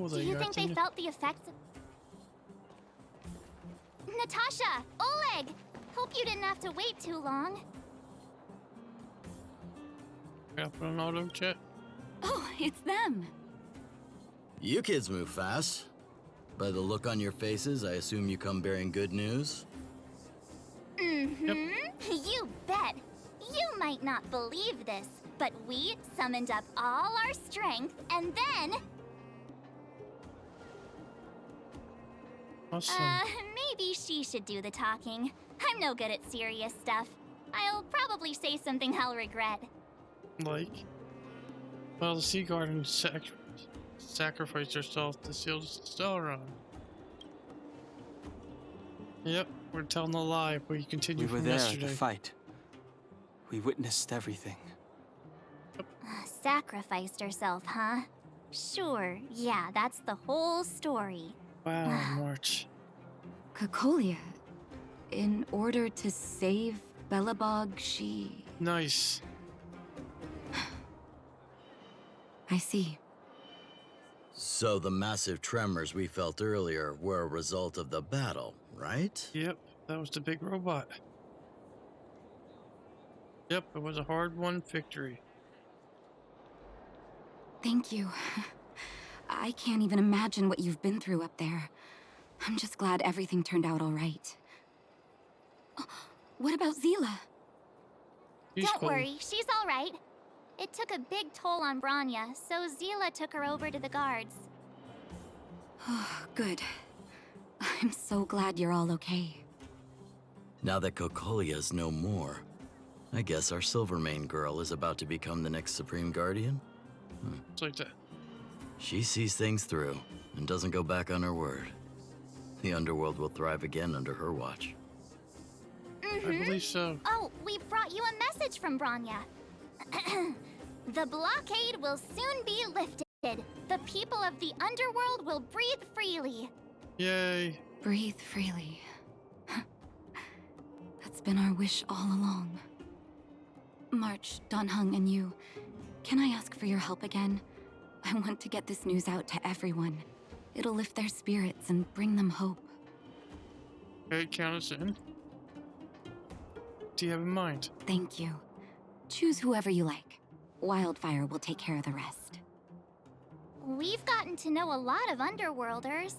cool that Do you think they felt the effects of... Natasha! Oleg! Hope you didn't have to wait too long. Gotta put an auto chat. Oh, it's them. You kids move fast. By the look on your faces, I assume you come bearing good news? Mm-hmm. Yep. You bet. You might not believe this, but we summoned up all our strength and then... Awesome. Maybe she should do the talking. I'm no good at serious stuff. I'll probably say something I'll regret. Like, well, the Sea Garden sacrificed herself to seal the Stellarion. Yep, we're telling a lie, but you continue We were from there yesterday. at the fight. We witnessed everything. Sacrificed herself, huh? Sure, yeah, that's the whole story. Wow, March. Cocolia. In order to save Bellabog, she... Nice. I see. So the massive tremors we felt earlier were a result of the battle, right? Yep, that was the big robot. Yep, it was a hard-won victory. Thank you. I can't even imagine what you've been through up there. I'm just glad everything turned out all right. Oh, what about Zila? She's Don't cool. worry, she's all right. It took a big toll on Bronya, so Zila took her over to the guards. Oh, good. I'm so glad you're all okay. Now that Cocolia's no more, I guess our Silvermane girl is about to become the next Supreme Guardian? It's like that. She sees things through and doesn't go back on her word. The underworld will thrive again under her watch. I believe so. Oh, we brought you a message from Bronya. The blockade will soon be lifted. The people of the underworld will breathe freely. Yay. Breathe freely. That's been our wish all along. March, Donhung, and you, can I ask for your help again? I want to get this news out to everyone. It'll lift their spirits and bring them hope. Okay, count us in. What do you have in mind? Thank you. Choose whoever you like. Wildfire will take care of the rest. We've gotten to know a lot of underworlders.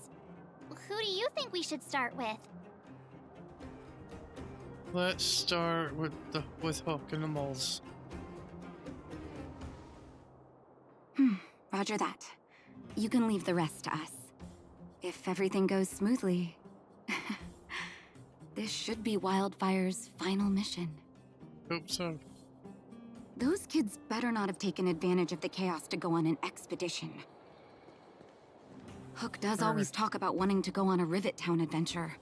Who do you think we should start with? Let's start with Hook and the moles. Roger that. You can leave the rest to us. If everything goes smoothly, this should be Wildfire's final mission. Hope so. Those kids better not have taken advantage of the chaos to go on an expedition. Hook does always talk about wanting to go on a Rivet Town adventure.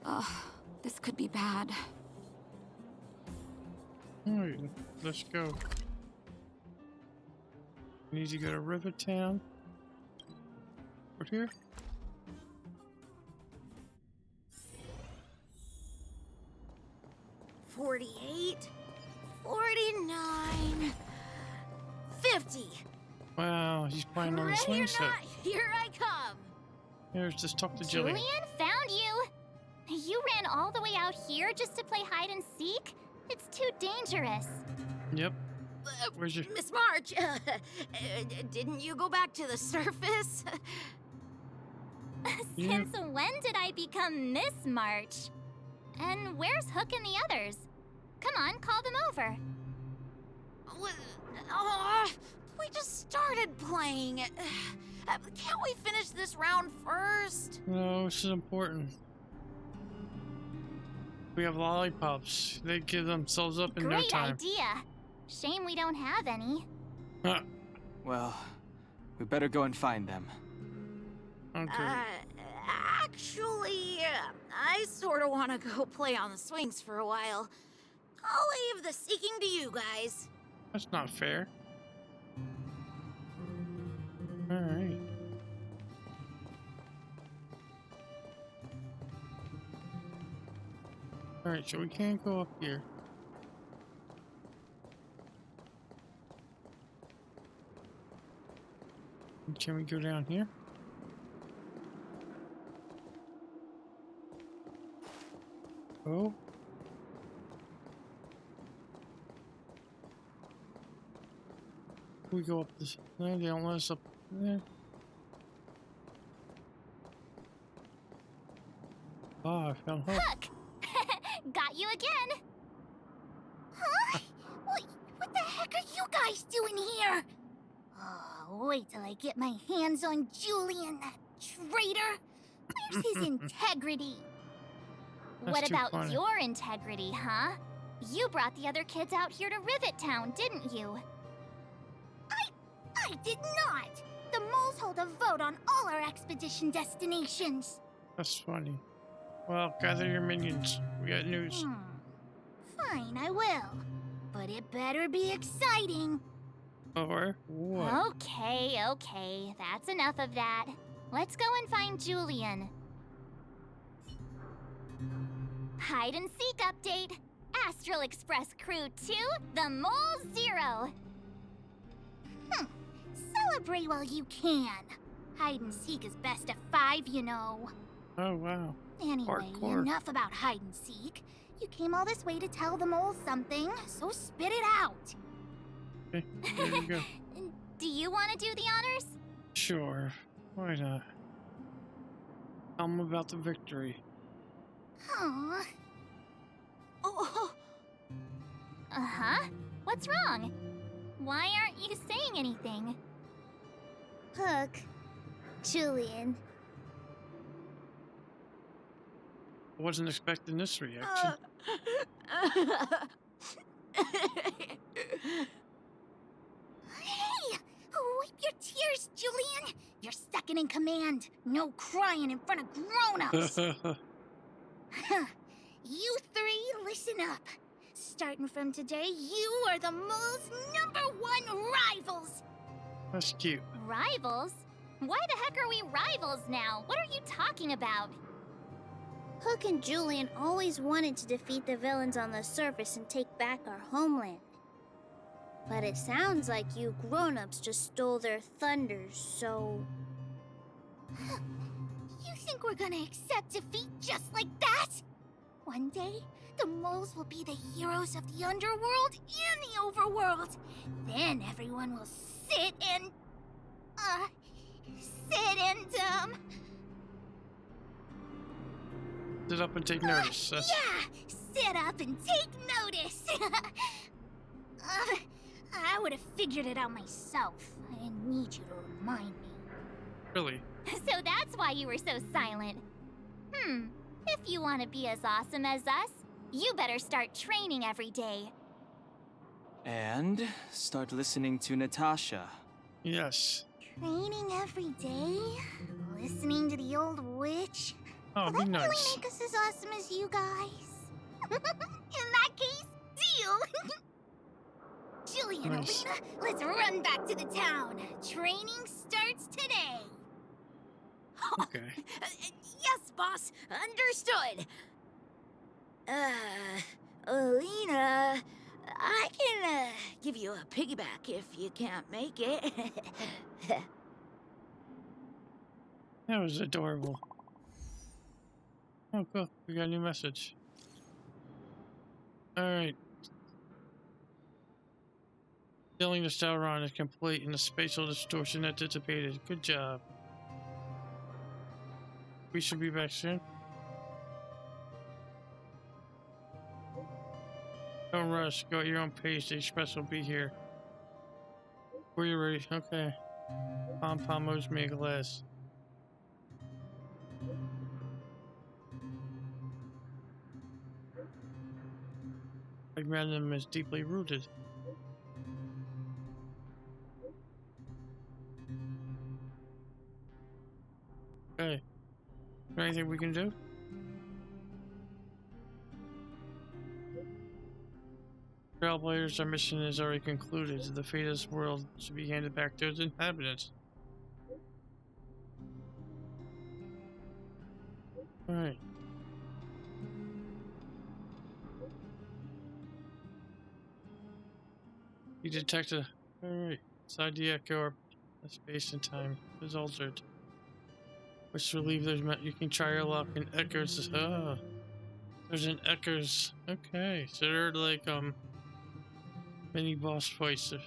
Ugh, this could be bad. Alright, let's go. We need to go to Rivet Town. Right here? $48, $49, $50. Wow, he's playing on the Ready swing or set. not, here I come. Here's just talk to Jilly. Julian, found you! You ran all the way out here just to play hide and seek? It's too dangerous. Yep. Where's your... Miss March, didn't you go back to the surface? Since when did I become Miss March? And where's Hook and the others? Come on, call them over. We just started playing. Can't we finish this round first? No, this is important. We have lollipops. They give themselves up in no Great time. idea. Shame we don't have any. Well, we better go and find them. Okay. Actually, I sort of want to go play on the swings for a while. I'll leave the seeking to you guys. That's not fair. Alright. Alright, so we can't go up here. Can we go down here? Oh. We go up this. No, they don't let us up there. Oh, I found hope. Hook! Got you again! Huh? What the heck are you guys doing here? Oh, wait till I get my hands on Julian, that traitor! Where's his integrity? That's What too about funny. your integrity, huh? You brought the other kids out here to Rivet Town, didn't you? I did not! The moles hold a vote on all our expedition destinations. That's funny. Well, gather your minions. We got news. Fine, I will. But it better be exciting. Or what? Okay. That's enough of that. Let's go and find Julian. Hide and seek update. Astral Express Crew 2, the Mole 0. Celebrate while you can. Hide and seek is best of 5, you know. Oh, wow. Anyway, Hardcore. enough about hide and seek. You came all this way to tell the moles something, so spit it out. Okay, here we go. Do you want to do the honors? Sure. Why not? Tell them about the victory. Aww. Oh. Uh-huh. What's wrong? Why aren't you saying anything? Hook. Julian. I wasn't expecting this reaction. Hey! Wipe your tears, Julian! You're second in command. No crying in front of grown-ups. You three, listen up. Starting from today, you are the mole's #1 rivals. That's cute. Rivals? Why the heck are we rivals now? What are you talking about? Hook and Julian always wanted to defeat the villains on the surface and take back our homeland. But it sounds like you grown-ups just stole their thunders, so... You think we're gonna accept defeat just like that? One day, the moles will be the heroes of the underworld and the overworld. Then everyone will sit and Sit up and take notice. That's... yeah, sit up and take notice. I would have figured it out myself. I didn't need you to remind me. Really? So that's why you were so silent. If you want to be as awesome as us, you better start training every day. And start listening to Natasha. Yes. Training every day? Listening to the old witch? Oh, Will be that really nice. make us as awesome as you guys? In that case, deal! Julian, Nice. Alina, let's run back to the town. Training starts today. Okay. Yes, boss. Understood. Alina, I can give you a piggyback if you can't make it. That was adorable. Oh, cool. We got a new message. Alright. Killing the Stellarion is complete and the spatial distortion anticipated. Good job. We should be back soon. Don't rush. Go at your own pace. The express will be here. Were you ready? Okay. Pom-pom moves me a glass. Magnum is deeply rooted. Okay. Is there anything we can do? Trailblazers, our mission is already concluded. The fate of this world should be handed back to its inhabitants. Alright. You detected. Alright. Inside the echo are space and time is altered. Which relieve there's you can try your luck in echoes. There's an Echoes. Okay, so they're like mini boss fights of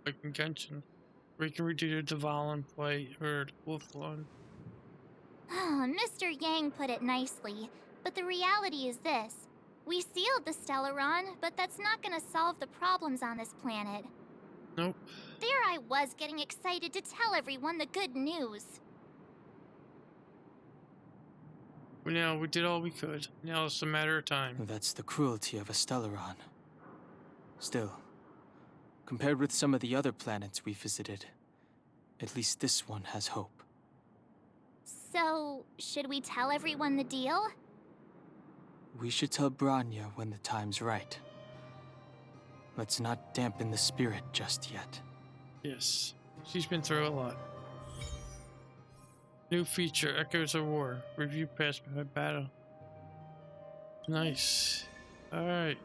like in Genshin. Where you can redo the Dvalin play or the Wolf one. Mr. Yang put it nicely, but the reality is this. We sealed the Stellarion, but that's not gonna solve the problems on this planet. Nope. There I was getting excited to tell everyone the good news. But now we did all we could. Now it's a matter of time. That's the cruelty of a Stellarion. Still, compared with some of the other planets we visited, at least this one has hope. So, should we tell everyone the deal? We should tell Bronya when the time's right. Let's not dampen the spirit just yet. Yes. She's been through a lot. New feature, Echoes of War. Review past by battle. Nice. Alright.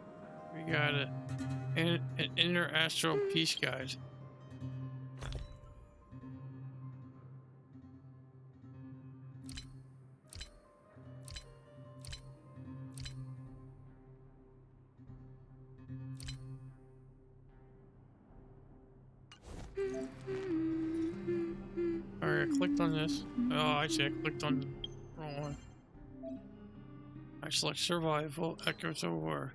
We got it. And an inner astral peace guide. Alright, I clicked on this. Oh, actually, I clicked on the wrong one. I select Survival, Echoes of War.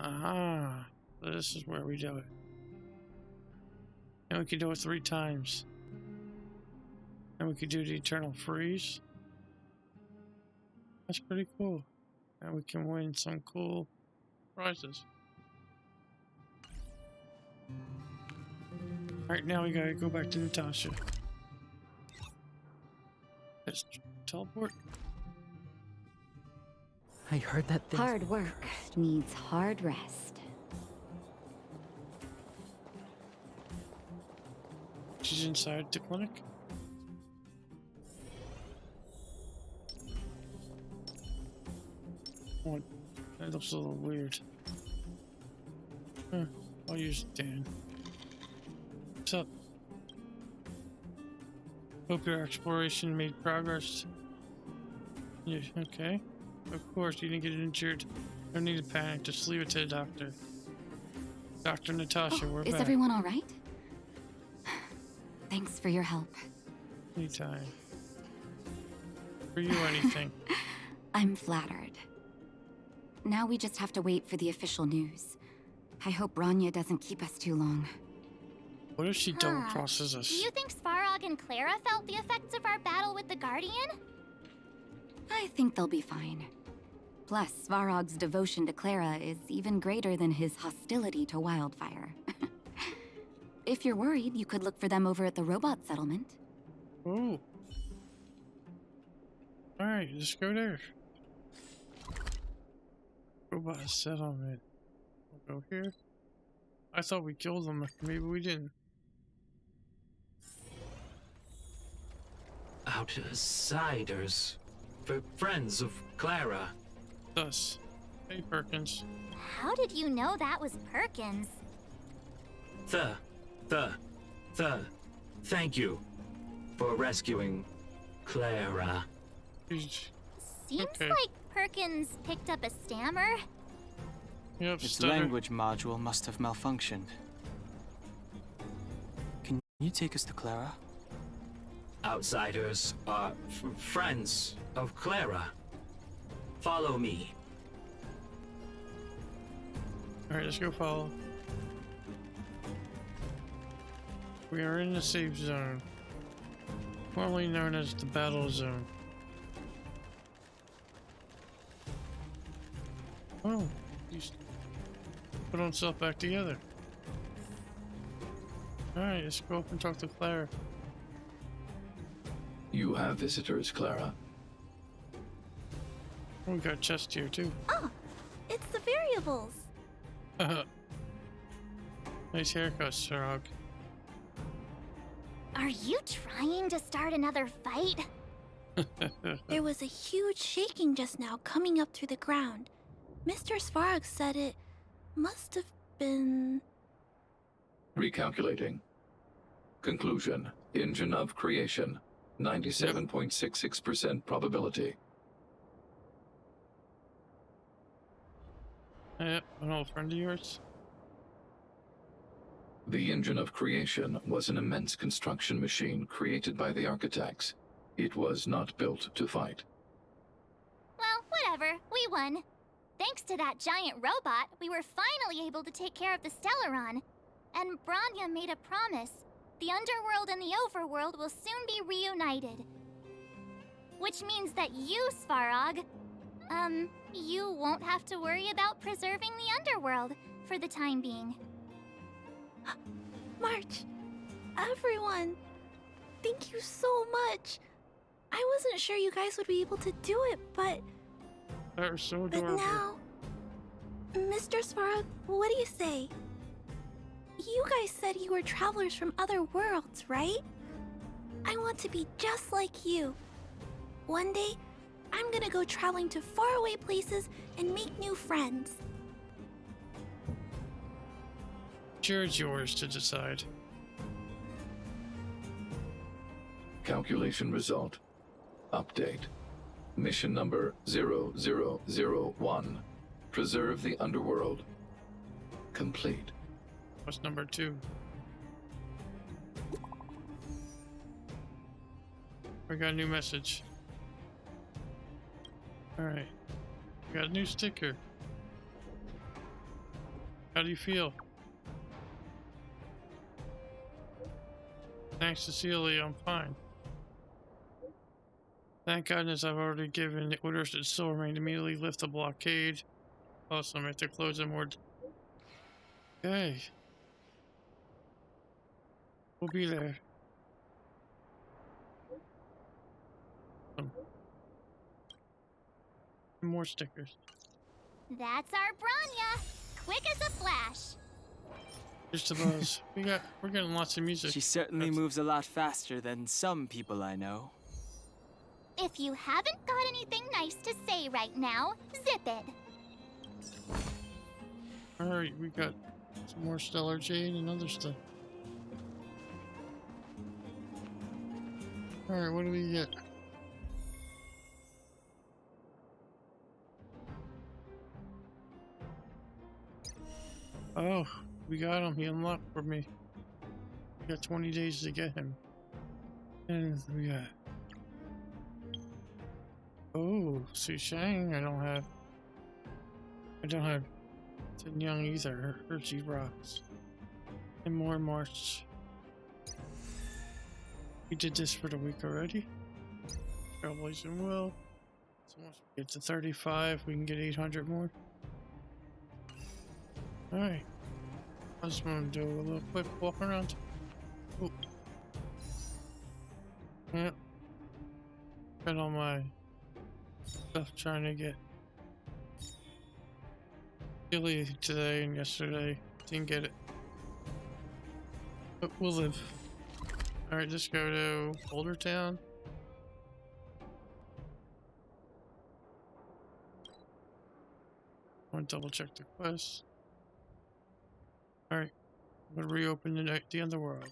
Aha. So this is where we do it. And we can do it 3 times. And we can do the Eternal Freeze. That's pretty cool. And we can win some cool prizes. Alright, now we gotta go back to Natasha. Let's teleport. I heard that thing. Hard work needs hard rest. She's inside the clinic. Oh, that looks a little weird. I'll use Dan. What's up? Hope your exploration made progress. Yeah, okay. Of course, you didn't get injured. No need to panic. Just leave it to the doctor. Dr. Natasha, we're Is back. everyone all right? Thanks for your help. Anytime. For you, anything. I'm flattered. Now we just have to wait for the official news. I hope Bronya doesn't keep us too long. What if she double crosses us? Do you think Svarog and Clara felt the effects of our battle with the Guardian? I think they'll be fine. Plus, Svarog's devotion to Clara is even greater than his hostility to Wildfire. If you're worried, you could look for them over at the robot settlement. Ooh. Alright, let's go there. Robot settlement. We'll go here. I thought we killed them. Maybe we didn't. Outsiders. For friends of Clara. Thus. Hey, Perkins. How did you know that was Perkins? Thank you for rescuing Clara. She's... Seems Okay. like Perkins picked up a stammer. Yep, Its stutter. language module must have malfunctioned. Can you take us to Clara? Outsiders are friends of Clara. Follow me. Alright, let's go follow. We are in the safe zone. Formerly known as the battle zone. Oh, he's put himself back together. Alright, let's go up and talk to Clara. You have visitors, Clara. Oh, we got a chest here too. Oh, it's the variables. Nice haircut, Sarog. Are you trying to start another fight? There was a huge shaking just now coming up through the ground. Mr. Svarog said it must have been... Recalculating. Conclusion. Engine of creation. 97.66% probability. Yep, an old friend of yours. The engine of creation was an immense construction machine created by the architects. It was not built to fight. Well, whatever. We won. Thanks to that giant robot, we were finally able to take care of the Stellarion. And Bronya made a promise. The underworld and the overworld will soon be reunited. Which means that you, Svarog, you won't have to worry about preserving the underworld for the time being. March, everyone, thank you so much. I wasn't sure you guys would be able to do it, but That was so adorable. now, Mr. Svarog, what do you say? You guys said you were travelers from other worlds, right? I want to be just like you. One day, I'm gonna go traveling to faraway places and make new friends. Sure, it's yours to decide. Calculation result. Update. Mission number 0001. Preserve the underworld. Complete. What's number 2? We got a new message. Alright. We got a new sticker. How do you feel? Thanks to Celia, I'm fine. Thank goodness I've already given the orders to Silvermane to immediately lift the blockade. Awesome, I have to close them more. Okay. We'll be there. More stickers. That's our Bronya! Quick as a flash! Just a buzz. We're getting lots of music. She certainly moves a lot faster than some people I know. If you haven't got anything nice to say right now, zip it. Alright, we got some more Stellar Jade and other stuff. Alright, what do we get? Oh, we got him. He unlocked for me. We got 20 days to get him. And we got... Oh, Sushang I don't have. Tin Young either. Her G rocks. And more March. We did this for the week already. Trailblazing Will. So once we get to 35, we can get 800 more. Alright. I just want to do a little quick walk around. Ooh. Yep. Got all my stuff trying to get chili today and yesterday. Didn't get it. But we'll live. Alright, just go to Boulder Town. I want to double check the quest. Alright, I'm gonna reopen the underworld.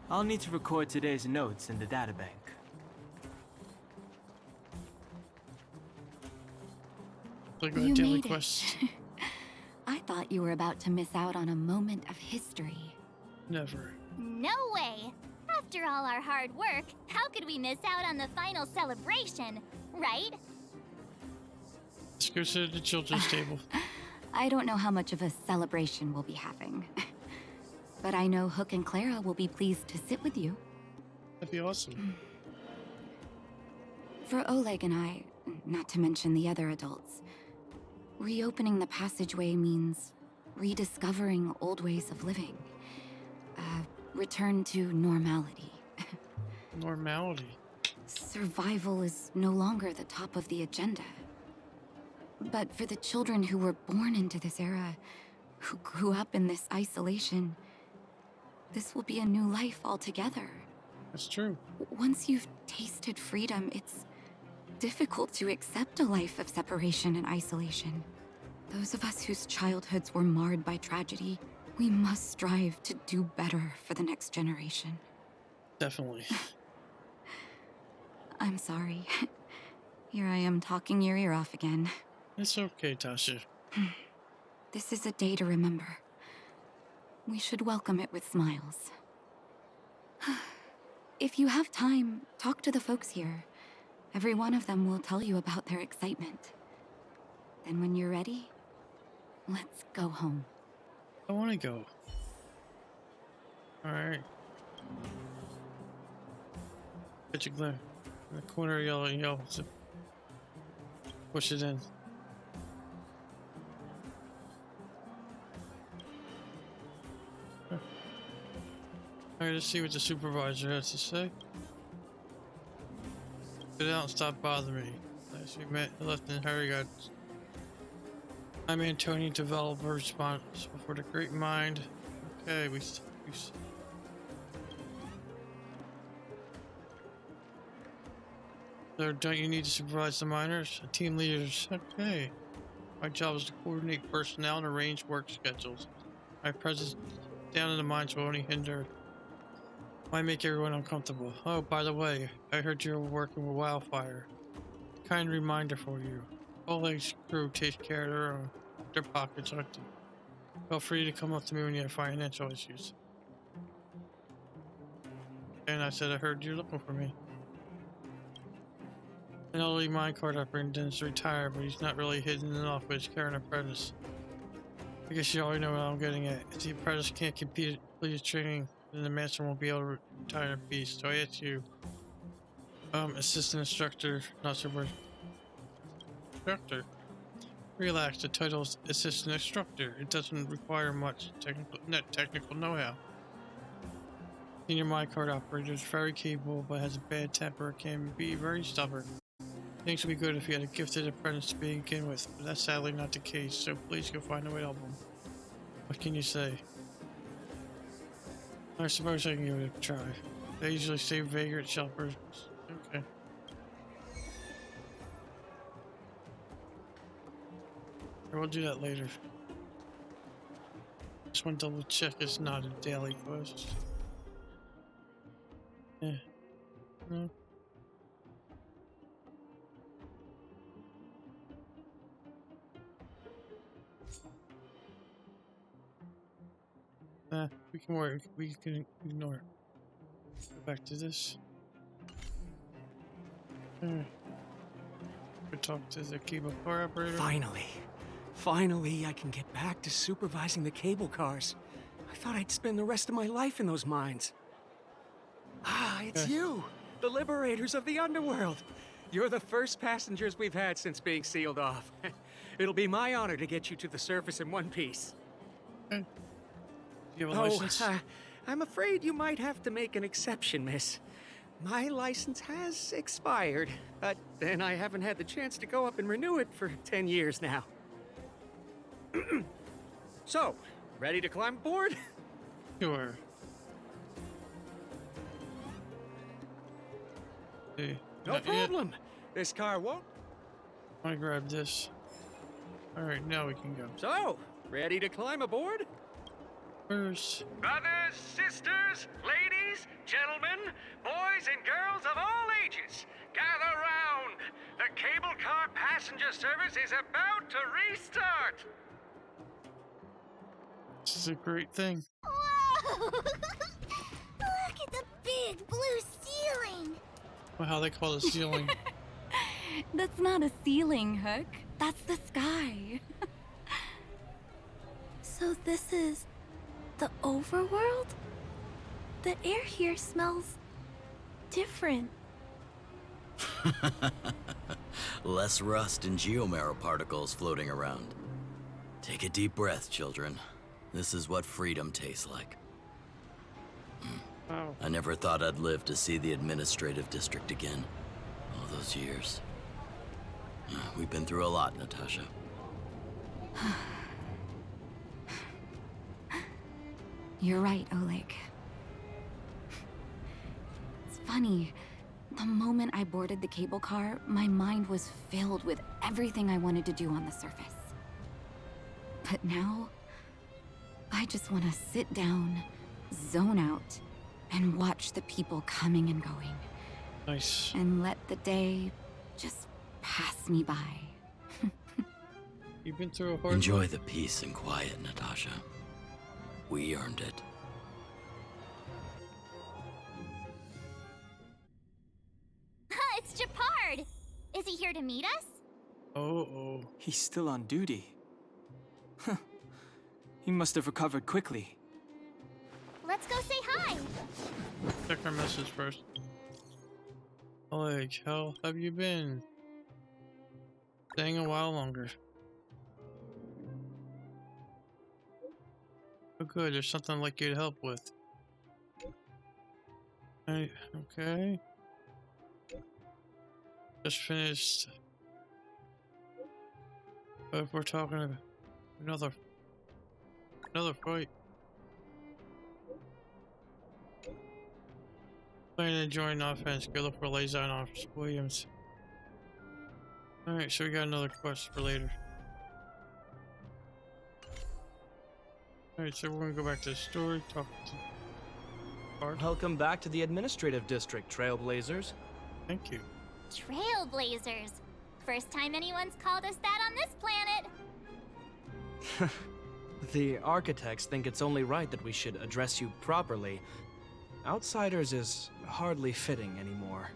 I'll need to record today's notes in the databank. Like You a daily made it. quest. I thought you were about to miss out on a moment of history. Never. No way! After all our hard work, how could we miss out on the final celebration, right? Let's go sit at the children's table. I don't know how much of a celebration we'll be having. But I know Hook and Clara will be pleased to sit with you. That'd be awesome. For Oleg and I, not to mention the other adults, reopening the passageway means rediscovering old ways of living. Return to normality. Normality. Survival is no longer the top of the agenda. But for the children who were born into this era, who grew up in this isolation, this will be a new life altogether. That's true. Once you've tasted freedom, it's difficult to accept a life of separation and isolation. Those of us whose childhoods were marred by tragedy, we must strive to do better for the next generation. Definitely. I'm sorry. Here I am talking your ear off again. It's okay, Tasha. This is a day to remember. We should welcome it with smiles. If you have time, talk to the folks here. Every one of them will tell you about their excitement. Then when you're ready, let's go home. I want to go. Alright. Catch a glare. In the corner, yell. Push it in. Alright, let's see what the supervisor has to say. Get out and stop bothering me. Last we met, Lieutenant Harry got. I'm Antonio, developer responsible for the Great Mind. Okay, we So don't you need to supervise the miners? Team leaders. Okay. My job is to coordinate personnel and arrange work schedules. My presence down in the mines will only hinder. Might make everyone uncomfortable. Oh, by the way, I heard you were working with Wildfire. Kind reminder for you. Oleg's crew takes care of their pockets empty. Feel free to come up to me when you have financial issues. And I said I heard you looking for me. An elderly minecart operator didn't retire, but he's not really hidden enough with his current apprentice. I guess you already know what I'm getting at. If the apprentice can't complete his training, then the master won't be able to retire in peace. So I ask you, assistant instructor, not super instructor. Relax, the title is assistant instructor. It doesn't require much technical know-how. Senior minecart operator is very capable, but has a bad temper and can be very stubborn. Things would be good if he had a gifted apprentice to begin with, but that's sadly not the case, so please go find a way to help him. What can you say? I suppose I can give it a try. They usually say vagrant shelters. Okay. We'll do that later. Just want to double check it's not a daily quest. Yeah. No. We can work. We can ignore it. Go back to this. We talk to the cable car operator. Finally, I can get back to supervising the cable cars. I thought I'd spend the rest of my life in those mines. Ah, it's you, the liberators of the underworld. You're the first passengers we've had since being sealed off. It'll be my honor to get you to the surface in one piece. You have a license? I'm afraid you might have to make an exception, miss. My license has expired, but then I haven't had the chance to go up and renew it for 10 years now. So, ready to climb aboard? Sure. Hey, No problem. This car won't. I want to grab this. Alright, now we can go. So, ready to climb aboard? First. Brothers, sisters, ladies, gentlemen, boys and girls of all ages, gather round. The cable car passenger service is about to restart. This is a great thing. Whoa! Look at the big blue ceiling! Well, how they call the ceiling. That's not a ceiling, Hook. That's the sky. So this is the overworld? The air here smells different. Less rust and geomarrow particles floating around. Take a deep breath, children. This is what freedom tastes like. Wow. I never thought I'd live to see the administrative district again. All those years. We've been through a lot, Natasha. You're right, Oleg. It's funny. The moment I boarded the cable car, my mind was filled with everything I wanted to do on the surface. But now, I just want to sit down, zone out, and watch the people coming and going. Nice. And let the day just pass me by. You've been through a hard Enjoy the peace and quiet, Natasha. We earned it. It's Japard! Is he here to meet us? Oh. He's still on duty. Huh. He must have recovered quickly. Let's go say hi! Check our message first. Like, how have you been? Staying a while longer. Oh good, there's something I'd like you to help with. Okay. Just finished. But if we're talking about another fight. Planning to join offense, go look for Liaison Officer Williams. Alright, so we got another quest for later. Alright, so we're gonna go back to the story, talk to Bart. Welcome back to the administrative district, Trailblazers. Thank you. Trailblazers. First time anyone's called us that on this planet. The architects think it's only right that we should address you properly. Outsiders is hardly fitting anymore.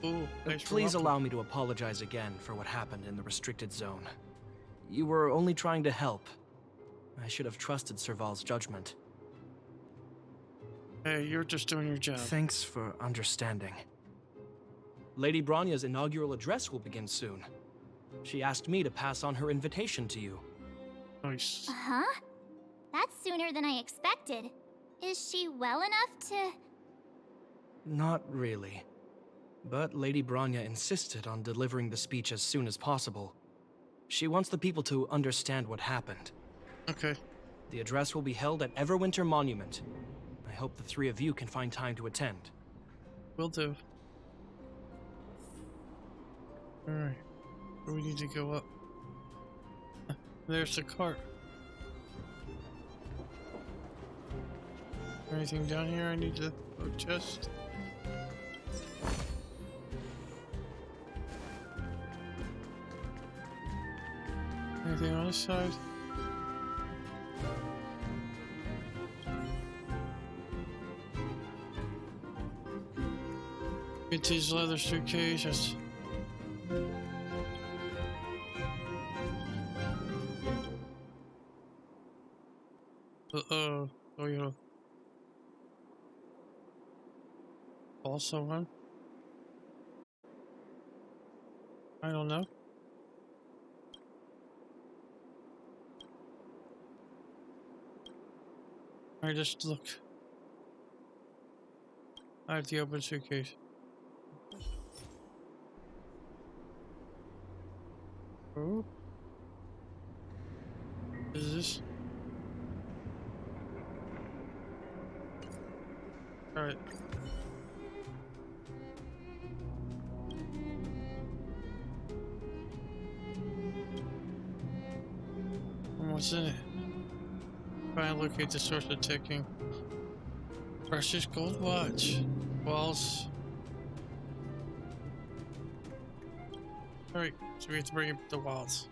Ooh, thanks for Please welcome. allow me to apologize again for what happened in the restricted zone. You were only trying to help. I should have trusted Serval's judgment. Hey, you're just doing your job. Thanks for understanding. Lady Bronya's inaugural address will begin soon. She asked me to pass on her invitation to you. Nice. Huh? That's sooner than I expected. Is she well enough to... Not really. But Lady Bronya insisted on delivering the speech as soon as possible. She wants the people to understand what happened. Okay. The address will be held at Everwinter Monument. I hope the three of you can find time to attend. Will do. Alright. Where we need to go up? There's the cart. Anything down here I need to chest? Anything on this side? Vintage leather suitcase. Yes. Oh, yeah. Also one? I don't know. I just look. I have the open suitcase. Oh. Is this? Alright. What's in it? Try and locate the source of ticking. Precious gold watch. Walls. Alright, so we have to bring up the walls.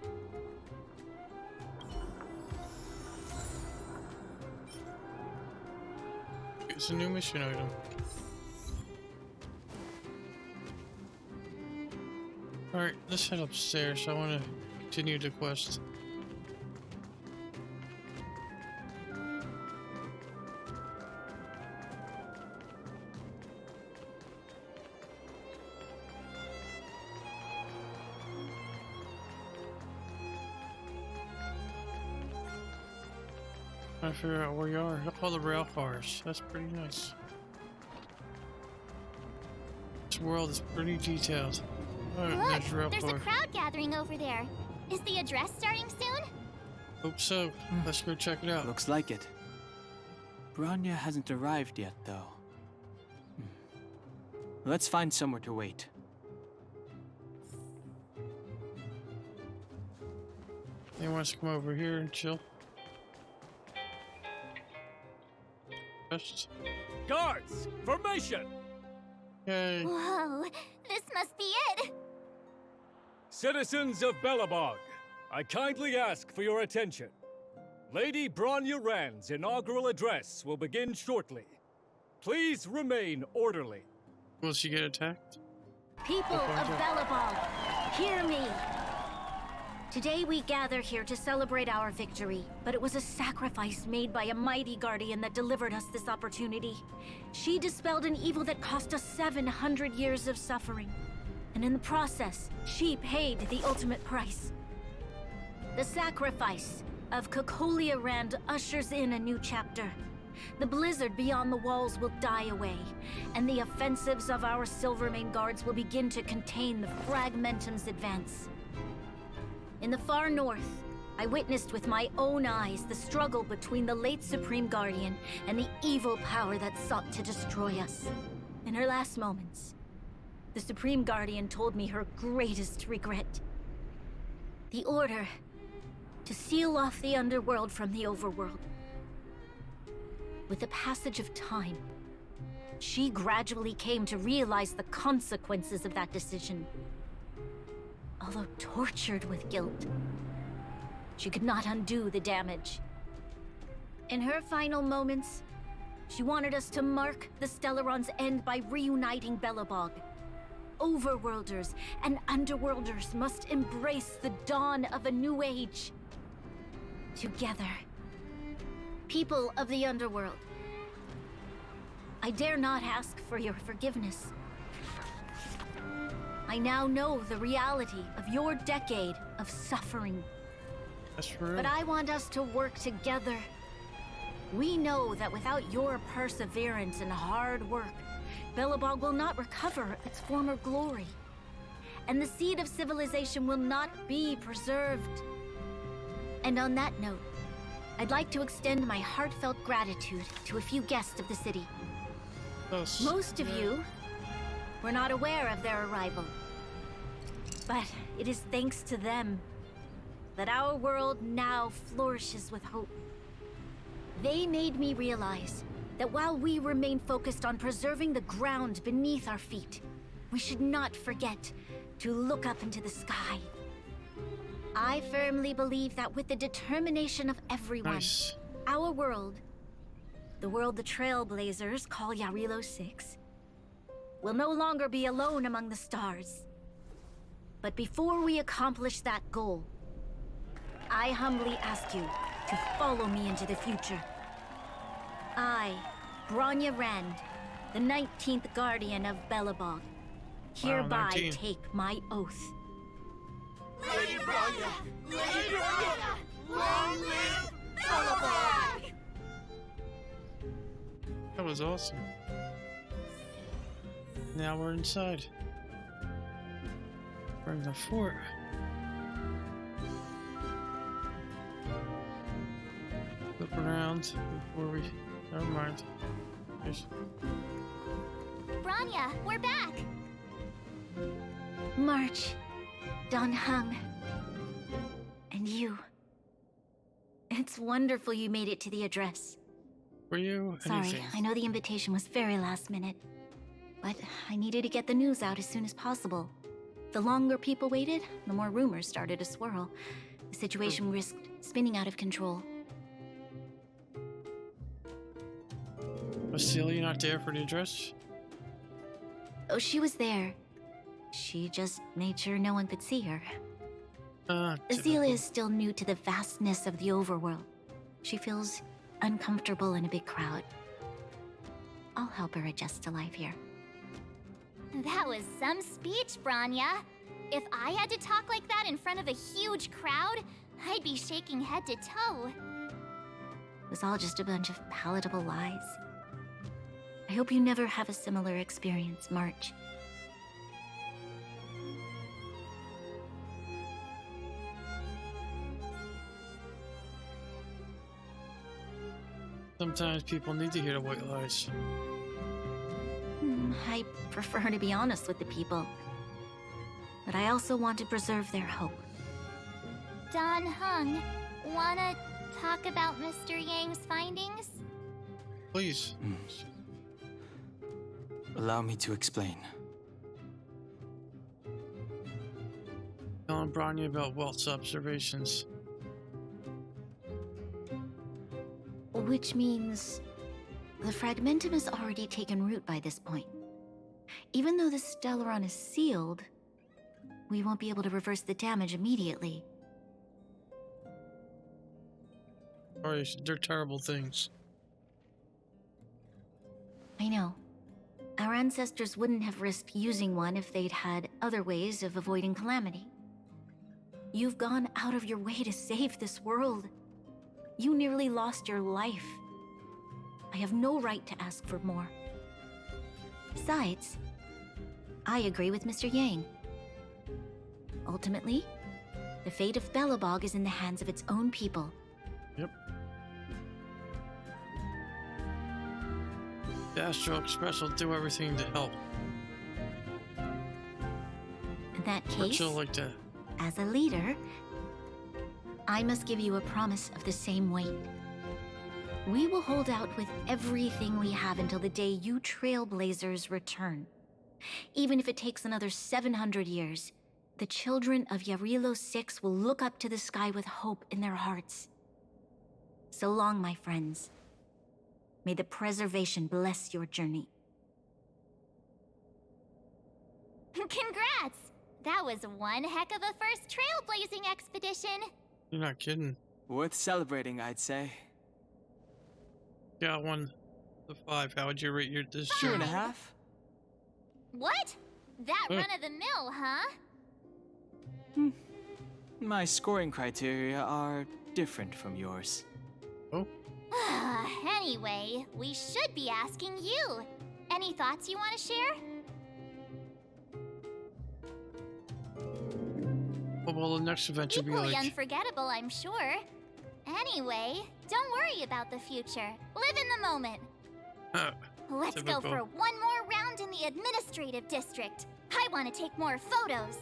It's a new mission item. Alright, let's head upstairs. I want to continue the quest. I figure out where you are. Look at all the rail cars. That's pretty nice. This world is pretty detailed. Look, there's a crowd gathering over there. Is the address starting soon? Hope so. Let's go check it out. Looks like it. Bronya hasn't arrived yet, though. Let's find somewhere to wait. He wants to come over here and chill. Just. Guards, formation! Yay. Whoa, this must be it. Citizens of Bellabog, I kindly ask for your attention. Lady Bronya Rand's inaugural address will begin shortly. Please remain orderly. Will she get attacked? People of Bellabog, hear me! Today we gather here to celebrate our victory, but it was a sacrifice made by a mighty guardian that delivered us this opportunity. She dispelled an evil that cost us 700 years of suffering. And in the process, she paid the ultimate price. The sacrifice of Cocolia Rand ushers in a new chapter. The blizzard beyond the walls will die away, and the offensives of our Silvermane guards will begin to contain the Fragmentum's advance. In the far north, I witnessed with my own eyes the struggle between the late Supreme Guardian and the evil power that sought to destroy us. In her last moments, the Supreme Guardian told me her greatest regret. The order to seal off the underworld from the overworld. With the passage of time, she gradually came to realize the consequences of that decision. Although tortured with guilt, she could not undo the damage. In her final moments, she wanted us to mark the Stellarion's end by reuniting Bellabog. Overworlders and underworlders must embrace the dawn of a new age. Together. People of the underworld, I dare not ask for your forgiveness. I now know the reality of your decade of suffering. That's true. But I want us to work together. We know that without your perseverance and hard work, Bellabog will not recover its former glory. And the seed of civilization will not be preserved. And on that note, I'd like to extend my heartfelt gratitude to a few guests of the city. Most of you were not aware of their arrival. But it is thanks to them that our world now flourishes with hope. They made me realize that while we remain focused on preserving the ground beneath our feet, we should not forget to look up into the sky. I firmly believe that with the determination of everyone, our world, the world the Trailblazers call Yarilo 6, will no longer be alone among the stars. But before we accomplish that goal, I humbly ask you to follow me into the future. I, Bronya Rand, the 19th Guardian of Bellabog, hereby take my oath. Lady Bronya! Lady Bronya! Long live Bellabog! That was awesome. Now we're inside. We're in the fort. Look around before we... Never mind. Bronya, we're back! March, Don Hung, and you. It's wonderful you made it to the address. Were you? Sorry, I know the invitation was very last minute, but I needed to get the news out as soon as possible. The longer people waited, the more rumors started to swirl. The situation risked spinning out of control. Was Celia not there for the address? Oh, she was there. She just made sure no one could see her. Celia is still new to the vastness of the overworld. She feels uncomfortable in a big crowd. I'll help her adjust to life here. That was some speech, Bronya. If I had to talk like that in front of a huge crowd, I'd be shaking head to toe. It was all just a bunch of palatable lies. I hope you never have a similar experience, March. Sometimes people need to hear the white lies. I prefer to be honest with the people. But I also want to preserve their hope. Don Hung, wanna talk about Mr. Yang's findings? Please. Allow me to explain. Tell Tell Bronya about Welt's observations. Which means the fragmentum has already taken root by this point. Even though the Stellarion is sealed, we won't be able to reverse the damage immediately. Or they're terrible things. I know. Our ancestors wouldn't have risked using one if they'd had other ways of avoiding calamity. You've gone out of your way to save this world. You nearly lost your life. I have no right to ask for more. Besides, I agree with Mr. Yang. Ultimately, the fate of Bellabog is in the hands of its own people. Yep. The Astro Express will do everything to help. In that But case, she'll like to. as a leader, I must give you a promise of the same weight. We will hold out with everything we have until the day you Trailblazers return. Even if it takes another 700 years, the children of Yarilo 6 will look up to the sky with hope in their hearts. So long, my friends. May the preservation bless your journey. Congrats! That was one heck of a first trailblazing expedition. You're not kidding. Worth celebrating, I'd say. Got 1 to 5. How would you rate this journey? 2.5. What? That run-of-the-mill, huh? My scoring criteria are different from yours. Oh? Anyway, we should be asking you. Any thoughts you want to share? What will the next adventure be Equally like? unforgettable, I'm sure. Anyway, don't worry about the future. Live in the moment. Let's go Typical. for one more round in the administrative district. I want to take more photos.